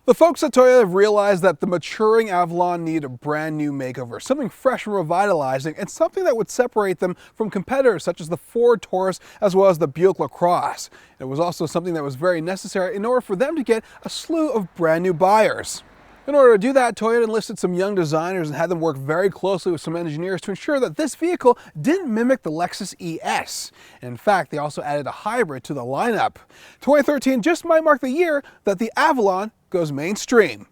The folks at Toyota have realized that the maturing Avalon needed a brand new makeover, something fresh and revitalizing, and something that would separate them from competitors such as the Ford Taurus as well as the Buick LaCrosse. It was also something that was very necessary in order for them to get a slew of brand new buyers. In order to do that, Toyota enlisted some young designers and had them work very closely with some engineers to ensure that this vehicle didn't mimic the Lexus ES. In fact, they also added a hybrid to the lineup. 2013 just might mark the year that the Avalon goes mainstream.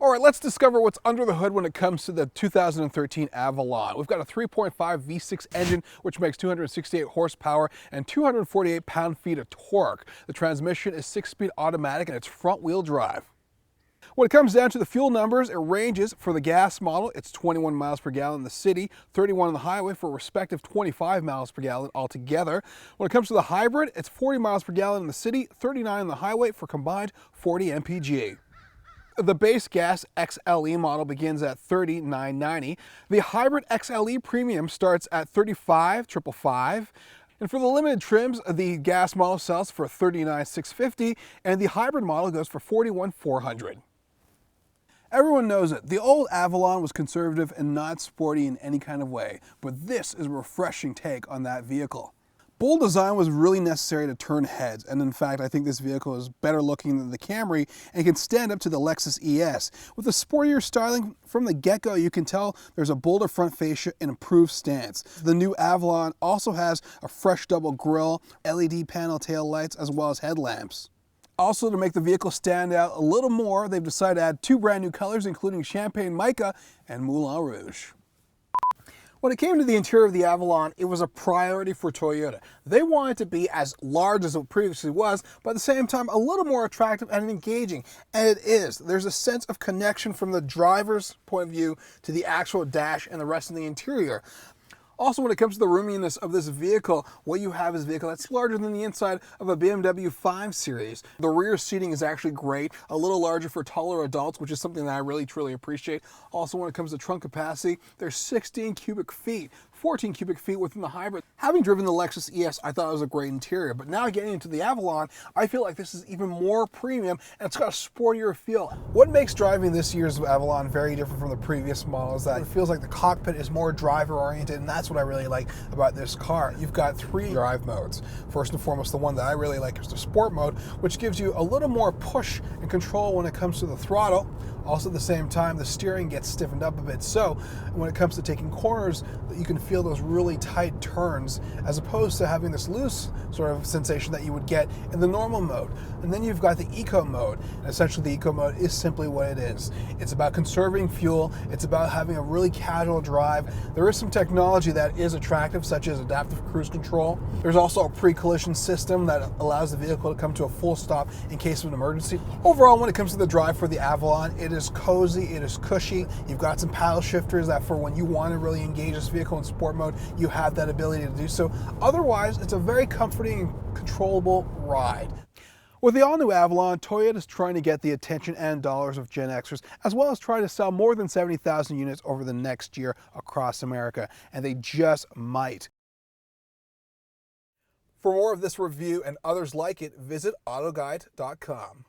All right, let's discover what's under the hood when it comes to the 2013 Avalon. We've got a 3.5 V6 engine, which makes 268 horsepower and 248 pound-feet of torque. The transmission is 6-speed automatic and it's front-wheel drive. When it comes down to the fuel numbers, it ranges for the gas model, it's 21 miles per gallon in the city, 31 on the highway for a respective 25 miles per gallon altogether. When it comes to the hybrid, it's 40 miles per gallon in the city, 39 on the highway for combined 40 mpg. The base gas XLE model begins at $39.90. The hybrid XLE premium starts at $35,555. And for the limited trims, the gas model sells for $39,650 and the hybrid model goes for $41,400. Everyone knows it. The old Avalon was conservative and not sporty in any kind of way, but this is a refreshing take on that vehicle. Bold design was really necessary to turn heads, and in fact I think this vehicle is better looking than the Camry and can stand up to the Lexus ES. With the sportier styling from the get-go, you can tell there's a bolder front fascia and improved stance. The new Avalon also has a fresh double grille, LED panel tail lights, as well as headlamps. Also, to make the vehicle stand out a little more, they've decided to add two brand new colors, including Champagne Mica and Moulin Rouge. When it came to the interior of the Avalon, it was a priority for Toyota. They wanted to be as large as it previously was, but at the same time a little more attractive and engaging. And it is. There's a sense of connection from the driver's point of view to the actual dash and the rest of the interior. Also, when it comes to the roominess of this vehicle, what you have is a vehicle that's larger than the inside of a BMW 5 Series. The rear seating is actually great, a little larger for taller adults, which is something that I really truly appreciate. Also, when it comes to trunk capacity, there's 16 cubic feet, 14 cubic feet within the hybrid. Having driven the Lexus ES, I thought it was a great interior, but now getting into the Avalon, I feel like this is even more premium and it's got a sportier feel. What makes driving this year's Avalon very different from the previous model is that it feels like the cockpit is more driver-oriented, and that's what I really like about this car. You've got three drive modes. First and foremost, the one that I really like is the sport mode, which gives you a little more push and control when it comes to the throttle. Also, at the same time, the steering gets stiffened up a bit. So when it comes to taking corners, you can feel those really tight turns as opposed to having this loose sort of sensation that you would get in the normal mode. And then you've got the eco mode. And essentially, the eco mode is simply what it is. It's about conserving fuel. It's about having a really casual drive. There is some technology that is attractive, such as adaptive cruise control. There's also a pre-collision system that allows the vehicle to come to a full stop in case of an emergency. Overall, when it comes to the drive for the Avalon, it is cozy, it is cushy. You've got some paddle shifters that for when you want to really engage this vehicle in sport mode, you have that ability to do so. Otherwise, it's a very comforting and controllable ride. With the all-new Avalon, Toyota is trying to get the attention and dollars of Gen Xers, as well as try to sell more than 70,000 units over the next year across America, and they just might. For more of this review and others like it, visit AutoGuide.com.